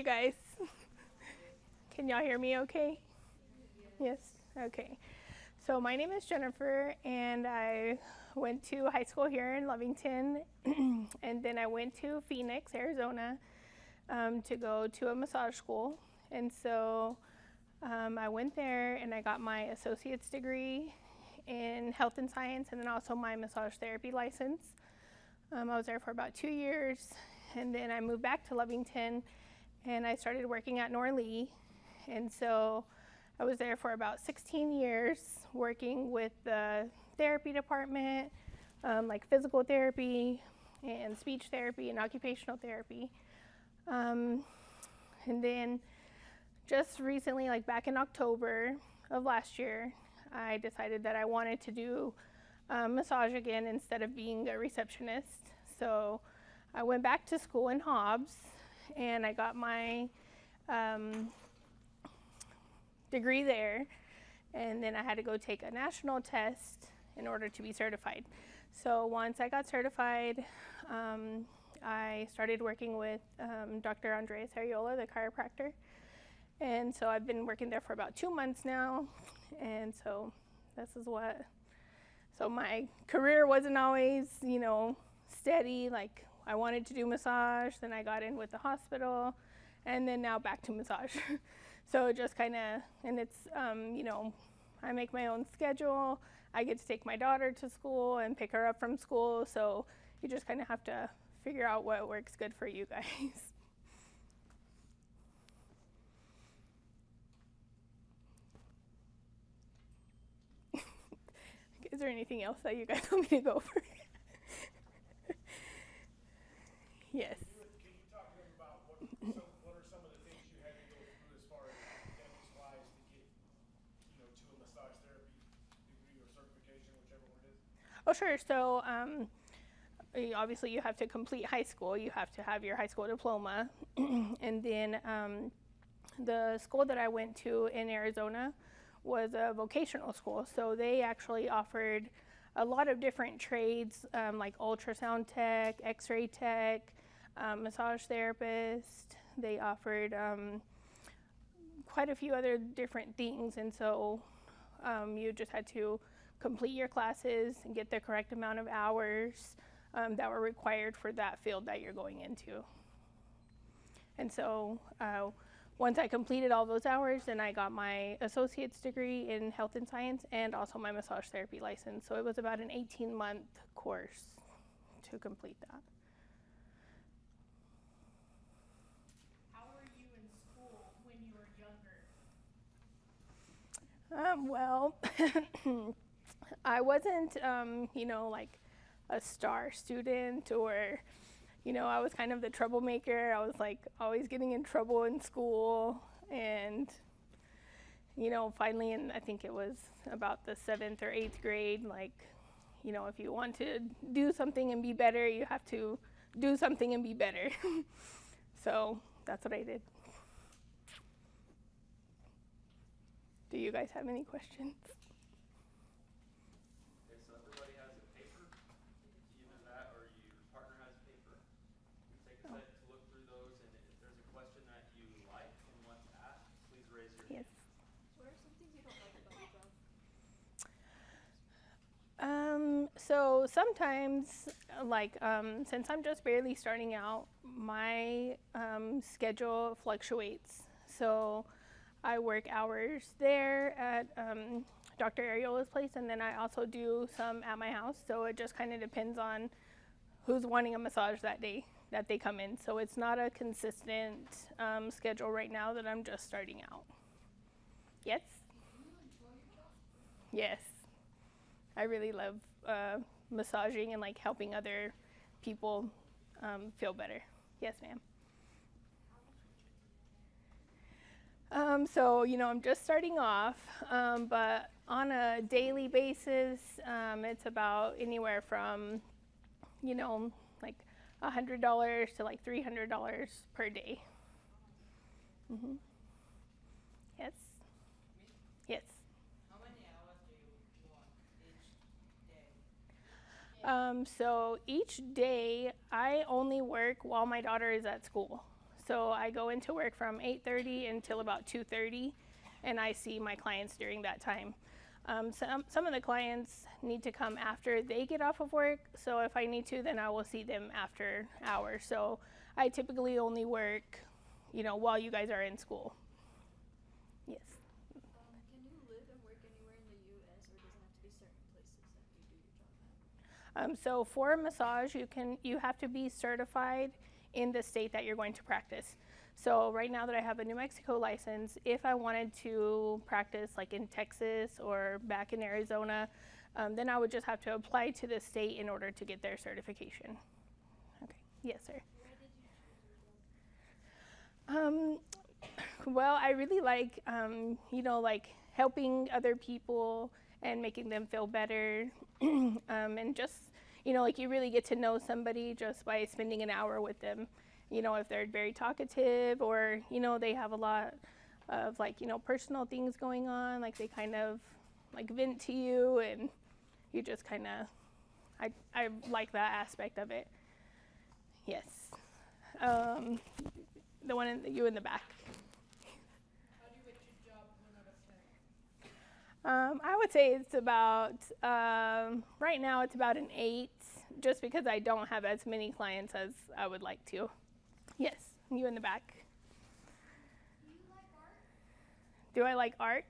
guys. Can y'all hear me okay? Yes? Okay. So my name is Jennifer, and I went to high school here in Lovington, and then I went to Phoenix, Arizona, to go to a massage school. And so I went there and I got my associate's degree in health and science, and then also my massage therapy license. I was there for about 2 years, and then I moved back to Lovington, and I started working at Norlee. And so I was there for about 16 years, working with the therapy department, like physical therapy and speech therapy and occupational therapy. And then just recently, like back in October of last year, I decided that I wanted to do massage again instead of being a receptionist. So I went back to school in Hobbs, and I got my degree there, and then I had to go take a national test in order to be certified. So once I got certified, I started working with Dr. Andreas Ariola, the chiropractor. And so I've been working there for about 2 months now, and so this is what, so my career wasn't always, steady. Like, I wanted to do massage, then I got in with the hospital, and then now back to massage. So it just kind of, and it's, I make my own schedule. I get to take my daughter to school and pick her up from school, so you just kind of have to figure out what works good for you guys. Is there anything else that you guys want me to go over? Yes. Can you talk to them about what are some of the things you had to go through as far as academics wise to get, to a massage therapy degree or certification, whichever one it is? Oh, sure. So obviously you have to complete high school. You have to have your high school diploma. And then the school that I went to in Arizona was a vocational school. So they actually offered a lot of different trades, like ultrasound tech, x-ray tech, massage therapist. They offered quite a few other different things, and so you just had to complete your classes and get the correct amount of hours that were required for that field that you're going into. And so once I completed all those hours, then I got my associate's degree in health and science and also my massage therapy license. So it was about an 18-month course to complete that. How were you in school when you were younger? Well, I wasn't, like a star student, or, I was kind of the troublemaker. I was like always getting in trouble in school, and, finally I think it was about the 7th or 8th grade, like, if you want to do something and be better, you have to do something and be better. So that's what I did. Do you guys have any questions? Okay, so everybody has a paper, either that or your partner has paper. Take a second to look through those, and if there's a question that you like and want to ask, please raise your hand. Yes. What are some things you don't like about yourself? So sometimes, like, since I'm just barely starting out, my schedule fluctuates. So I work hours there at Dr. Ariola's place, and then I also do some at my house. So it just kind of depends on who's wanting a massage that day that they come in. So it's not a consistent schedule right now that I'm just starting out. Yes? Yes. I really love massaging and like helping other people feel better. Yes, ma'am. So, I'm just starting off, but on a daily basis, it's about anywhere from, like $100 to like $300 per day. Mm-hmm. Yes. Yes. How many hours do you work each day? So each day I only work while my daughter is at school. So I go into work from 8:30 until about 2:30, and I see my clients during that time. Some of the clients need to come after they get off of work, so if I need to, then I will see them after hours. So I typically only work, while you guys are in school. Yes. Can you live and work anywhere in the U.S. or does it have to be certain places that you do your job at? So for a massage, you have to be certified in the state that you're going to practice. So right now that I have a New Mexico license, if I wanted to practice like in Texas or back in Arizona, then I would just have to apply to the state in order to get their certification. Okay. Yes, sir. Why did you choose your job? Well, I really like, like helping other people and making them feel better. And just, like you really get to know somebody just by spending an hour with them. If they're very talkative or, they have a lot of like, personal things going on, like they kind of like vent to you and you just kind of, I like that aspect of it. Yes. The one you in the back. How do you rate your job 1 out of 10? I would say it's about, right now it's about an 8, just because I don't have as many clients as I would like to. Yes, you in the back. Do you like art? Do I like art?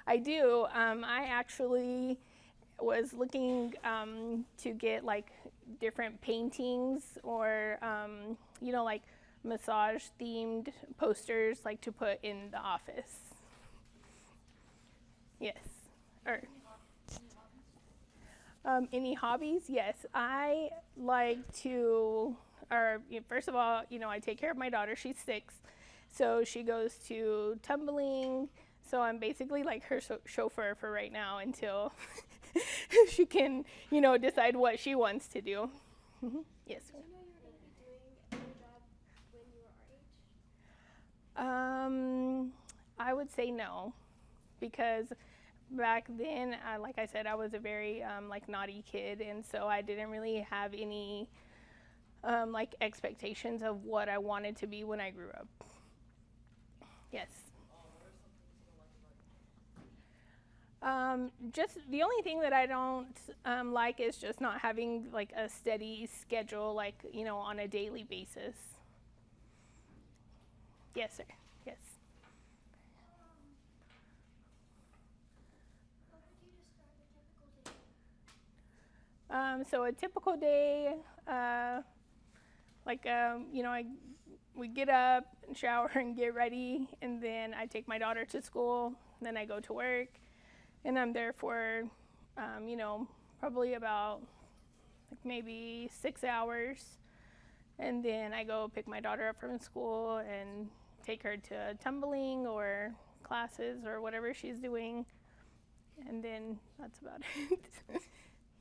I do. I actually was looking to get like different paintings or, like massage themed posters like to put in the office. Yes. Or any hobbies? Yes, I like to. First of all, I take care of my daughter. She's 6, so she goes to tumbling. So I'm basically like her chauffeur for right now until she can, decide what she wants to do. Mm-hmm. Yes. Do you know you were going to be doing your job when you were our age? I would say no, because back then, like I said, I was a very like naughty kid, and so I didn't really have any like expectations of what I wanted to be when I grew up. Yes. Just the only thing that I don't like is just not having like a steady schedule, like, on a daily basis. Yes, sir. Yes. How would you describe a typical day? So a typical day, we get up and shower and get ready, and then I take my daughter to school, then I go to work, and I'm there for, probably about like maybe 6 hours, and then I go pick my daughter up from school and take her to tumbling or classes or whatever she's doing, and then that's about it.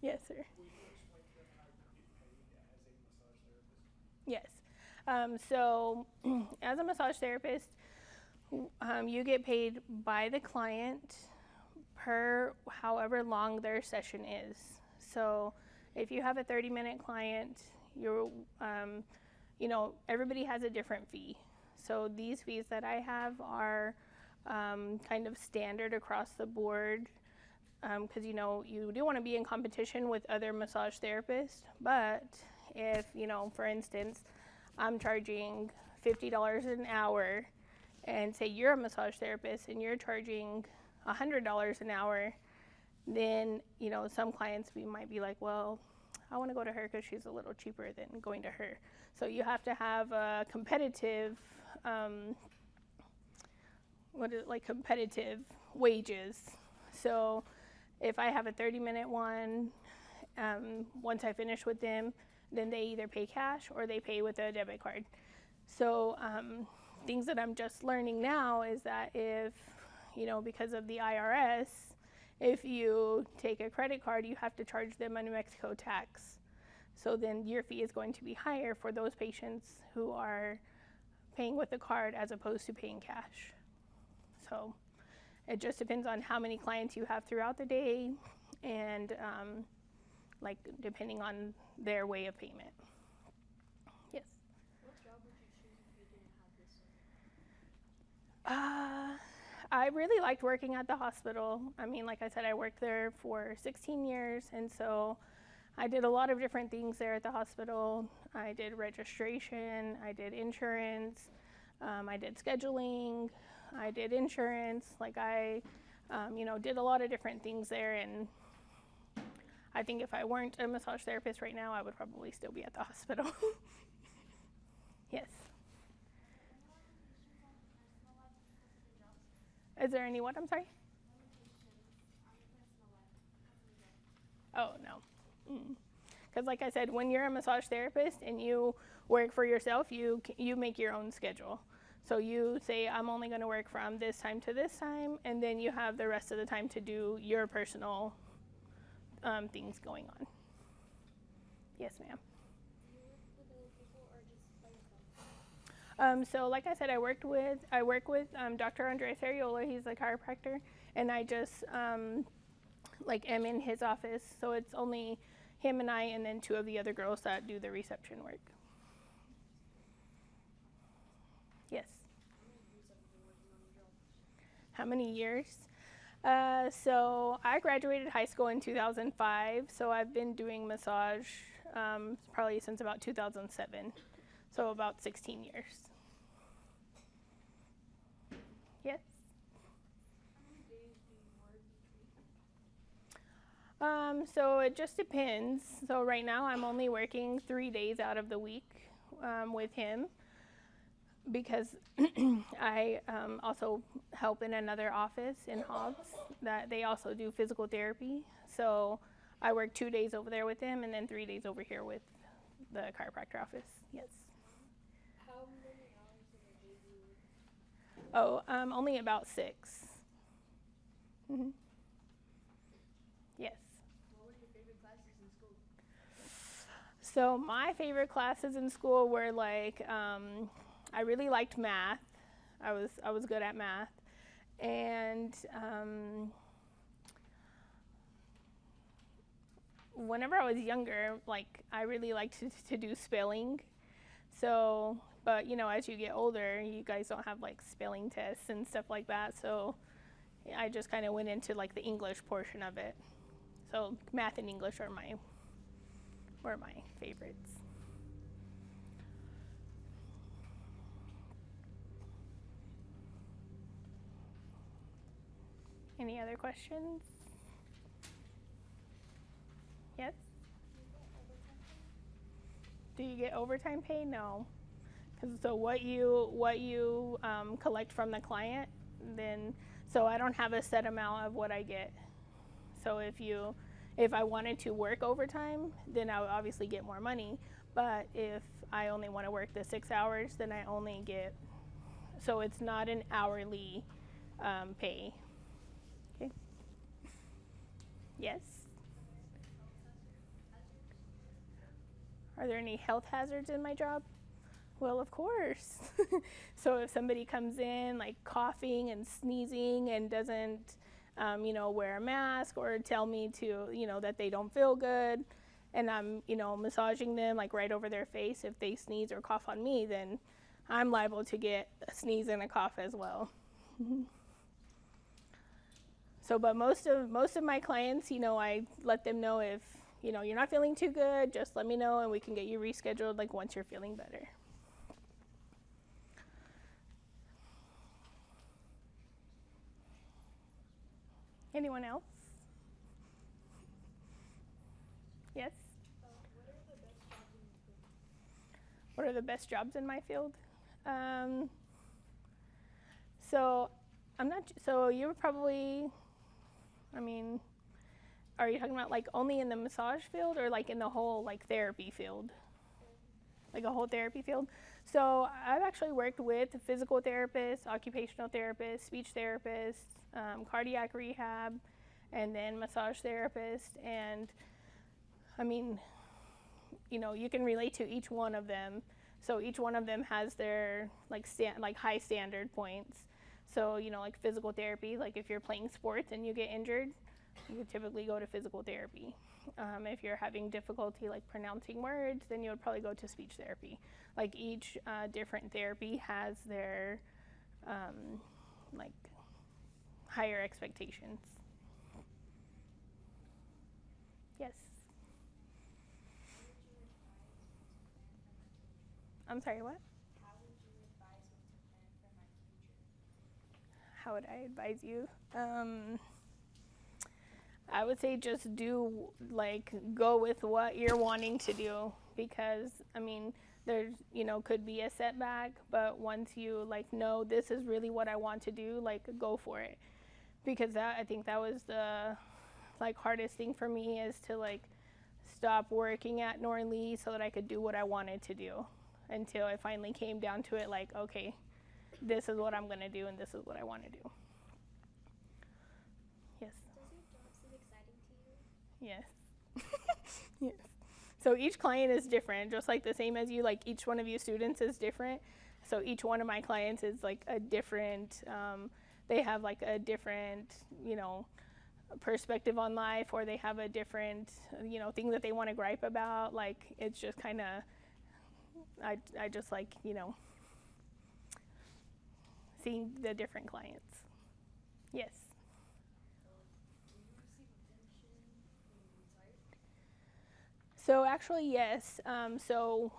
Yes, sir. Will you explain to them how you get paid as a massage therapist? Yes. So as a massage therapist, you get paid by the client per however long their session is. So if you have a 30-minute client, everybody has a different fee. So these fees that I have are kind of standard across the board, because you do want to be in competition with other massage therapists. But if, for instance, I'm charging $50 an hour, and say you're a massage therapist and you're charging $100 an hour, then, some clients might be like, well, I want to go to her because she's a little cheaper than going to her. So you have to have a competitive, competitive wages. So if I have a 30-minute one, once I finish with them, then they either pay cash or they pay with a debit card. So things that I'm just learning now is that if, because of the IRS, if you take a credit card, you have to charge them a New Mexico tax. So then your fee is going to be higher for those patients who are paying with a card as opposed to paying cash. So it just depends on how many clients you have throughout the day and depending on their way of payment. Yes. What job would you choose if you didn't have I really liked working at the hospital. I mean, like I said, I worked there for 16 years, and so I did a lot of different things there at the hospital. I did registration, I did insurance, I did scheduling, I did insurance. Like I, did a lot of different things there, and I think if I weren't a massage therapist right now, I would probably still be at the hospital. Yes. Is there any what? I'm sorry? Oh, no. Because like I said, when you're a massage therapist and you work for yourself, you make your own schedule. So you say, I'm only going to work from this time to this time, and then you have the rest of the time to do your personal things going on. Yes, ma'am. Do you work with other people or just by yourself? So like I said, I work with Dr. Andres Ariola. He's a chiropractor, and I just am in his office. So it's only him and I, and then two of the other girls that do the reception work. Yes. How many years? So I graduated high school in 2005. So I've been doing massage probably since about 2007. So about 16 years. Yes. How many days do you work each week? So it just depends. So right now I'm only working 3 days out of the week with him because I also help in another office in Hobbs that they also do physical therapy. So I work 2 days over there with him and then 3 days over here with the chiropractor office. Yes. How many hours in a day do you work? Oh, only about 6. Mm-hmm. Yes. What were your favorite classes in school? So my favorite classes in school were like, I really liked math. I was good at math, and whenever I was younger, like I really liked to do spelling. So, but as you get older, you guys don't have like spelling tests and stuff like that. So I just kind of went into like the English portion of it. So math and English were my favorites. Any other questions? Yes? Do you get overtime pay? No. So what you collect from the client, then so I don't have a set amount of what I get. So if I wanted to work overtime, then I would obviously get more money. But if I only want to work the 6 hours, then I only get. So it's not an hourly pay. Okay. Yes. Are there any health hazards in my job? Well, of course. So if somebody comes in like coughing and sneezing and doesn't, wear a mask or tell me to, that they don't feel good, and I'm, massaging them like right over their face, if they sneeze or cough on me, then I'm liable to get a sneeze and a cough as well. So, but most of my clients, I let them know if, you're not feeling too good, just let me know and we can get you rescheduled like once you're feeling better. Anyone else? Yes? What are the best jobs in my field? So I'm not, so you're probably, are you talking about like only in the massage field or like in the whole like therapy field? Like a whole therapy field? So I've actually worked with physical therapists, occupational therapists, speech therapists, cardiac rehab, and then massage therapist. And you can relate to each one of them. So each one of them has their like high standard points. So like physical therapy, like if you're playing sports and you get injured, you would typically go to physical therapy. If you're having difficulty like pronouncing words, then you would probably go to speech therapy. Like each different therapy has their higher expectations. Yes. I'm sorry, what? How would I advise you? I would say just do, like, go with what you're wanting to do, because, I mean, there's, you know, could be a setback, but once you, like, know this is really what I want to do, like, go for it. Because that, I think that was the, like, hardest thing for me, is to, like, stop working at Norley so that I could do what I wanted to do, until it finally came down to it, like, okay, this is what I'm going to do and this is what I want to do. Yes. Does your job seem exciting to you? Yes. Yes. So each client is different, just like the same as you, like each one of you students is different. So each one of my clients is like a different, they have like a different, you know, perspective on life, or they have a different, you know, thing that they want to gripe about. Like, it's just kind of, I just like, you know, seeing the different clients. Yes. So actually, yes. So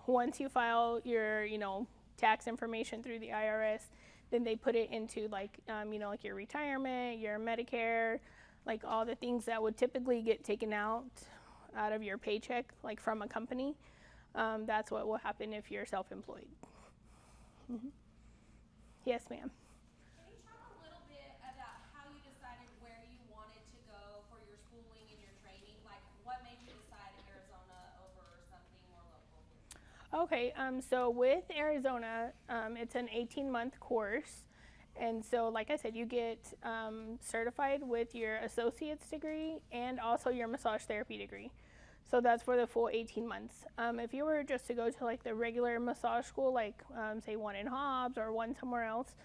once you file your, you know, tax information through the IRS, then they put it into like, you know, like your retirement, your Medicare, like all the things that would typically get taken out of your paycheck, like from a company. That's what will happen if you're self-employed. Mm-hmm. Yes, ma'am. Can you talk a little bit about how you decided where you wanted to go for your schooling and your training? Like, what made you decide Arizona over something more local here? Okay, so with Arizona, it's an 18-month course. And so, like I said, you get certified with your associate's degree and also your massage therapy degree. So that's for the full 18 months. If you were just to go to like the regular massage school, like say one in Hobbs or one somewhere else,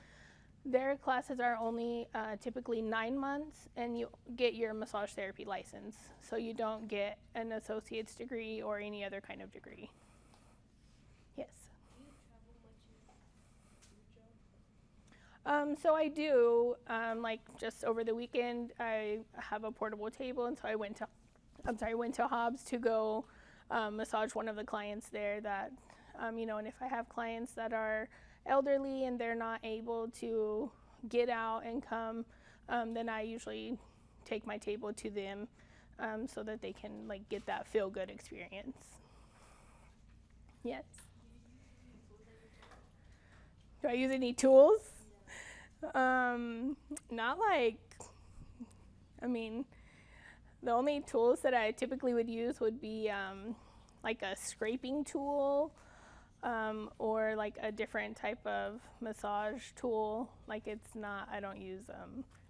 their classes are only typically 9 months, and you get your massage therapy license. So you don't get an associate's degree or any other kind of degree. Yes. Do you travel much in your job? So I do, like just over the weekend, I have a portable table, and so I went to Hobbs to go massage one of the clients there that, you know, and if I have clients that are elderly and they're not able to get out and come, then I usually take my table to them so that they can like get that feel-good experience. Yes. Do I use any tools? Not like, I mean, the only tools that I typically would use would be like a scraping tool or like a different type of massage tool. Like it's not, I don't use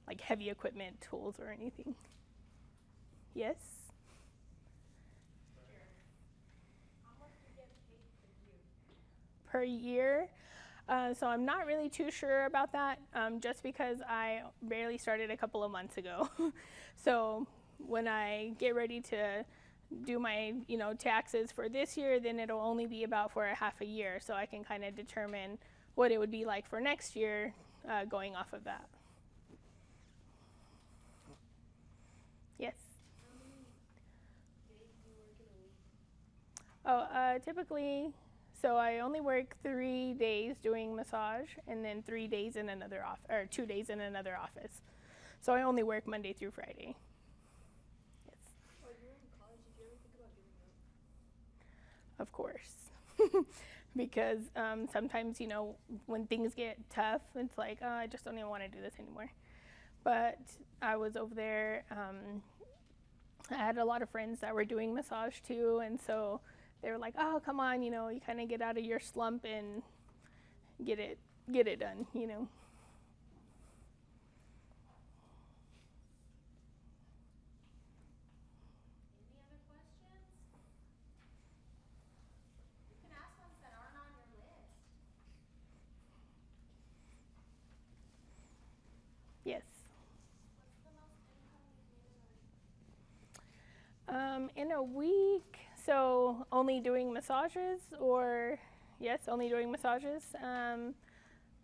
like heavy equipment tools or anything. Yes? How much do you get paid per year? Per year? So I'm not really too sure about that, just because I barely started a couple of months ago. So when I get ready to do my, you know, taxes for this year, then it'll only be about for a half a year, so I can kind of determine what it would be like for next year, going off of that. Yes? How many days do you work in a week? Typically, so I only work 3 days doing massage, and then 3 days in another office, or 2 days in another office. So I only work Monday through Friday. Yes. While you're in college, did you ever think about giving up? Of course. Because sometimes, you know, when things get tough, it's like, oh, I just don't even want to do this anymore. But I was over there, I had a lot of friends that were doing massage too, and so they were like, oh, come on, you know, you kind of get out of your slump and get it done, you know. Any other questions? You can ask ones that aren't on your list. Yes. What's the most income you've made in a week? In a week, so only doing massages, or yes, only doing massages.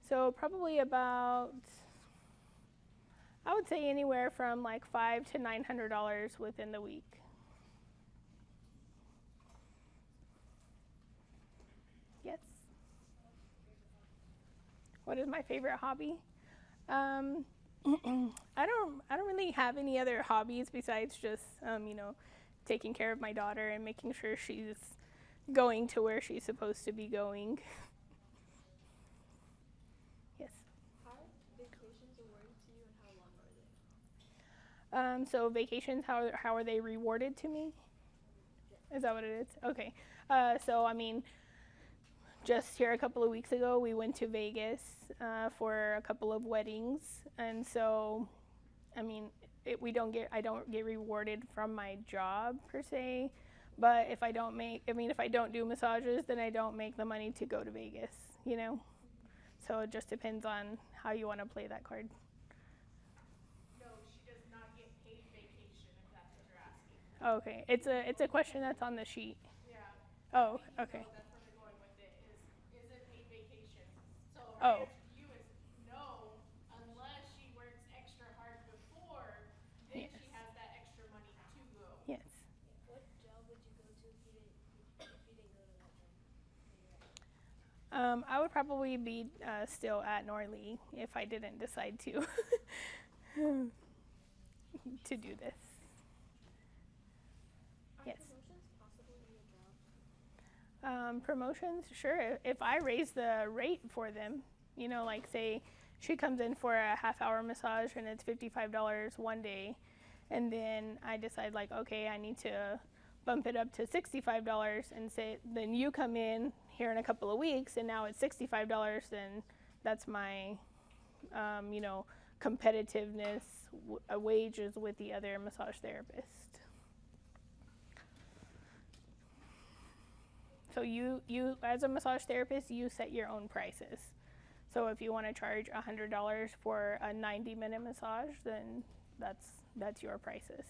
So probably about, I would say anywhere from like $500 to $900 within the week. Yes. What is my favorite hobby? I don't really have any other hobbies besides just taking care of my daughter and making sure she's going to where she's supposed to be going. Yes. How are vacations awarded to you and how long are they? So vacations, how are they rewarded to me? Is that what it is? Okay. So I mean, just here a couple of weeks ago, we went to Vegas for a couple of weddings, and so, I mean, I don't get rewarded from my job per se, but if I don't do massages, then I don't make the money to go to Vegas, you know? So it just depends on how you want to play that card. No, she does not get paid vacation, if that's what you're asking. Okay, it's a question that's on the sheet. Yeah. Oh, okay. So that's where they're going with it, is it paid vacation? So Oh. her answer to you is no, unless she works extra hard before, then Yes. she has that extra money to go. Yes. What job would you go to if you didn't go to that job? I would probably be still at Norley if I didn't decide to to do this. Are Yes. promotions possible in your job? Promotions, sure. If I raise the rate for them, like say she comes in for a half-hour massage and it's $55 one day, and then I decide like, okay, I need to bump it up to $65 and say, then you come in here in a couple of weeks and now it's $65, then that's my, competitiveness wages with the other massage therapist. So you as a massage therapist, you set your own prices. So if you want to charge $100 for a 90-minute massage, then that's your prices.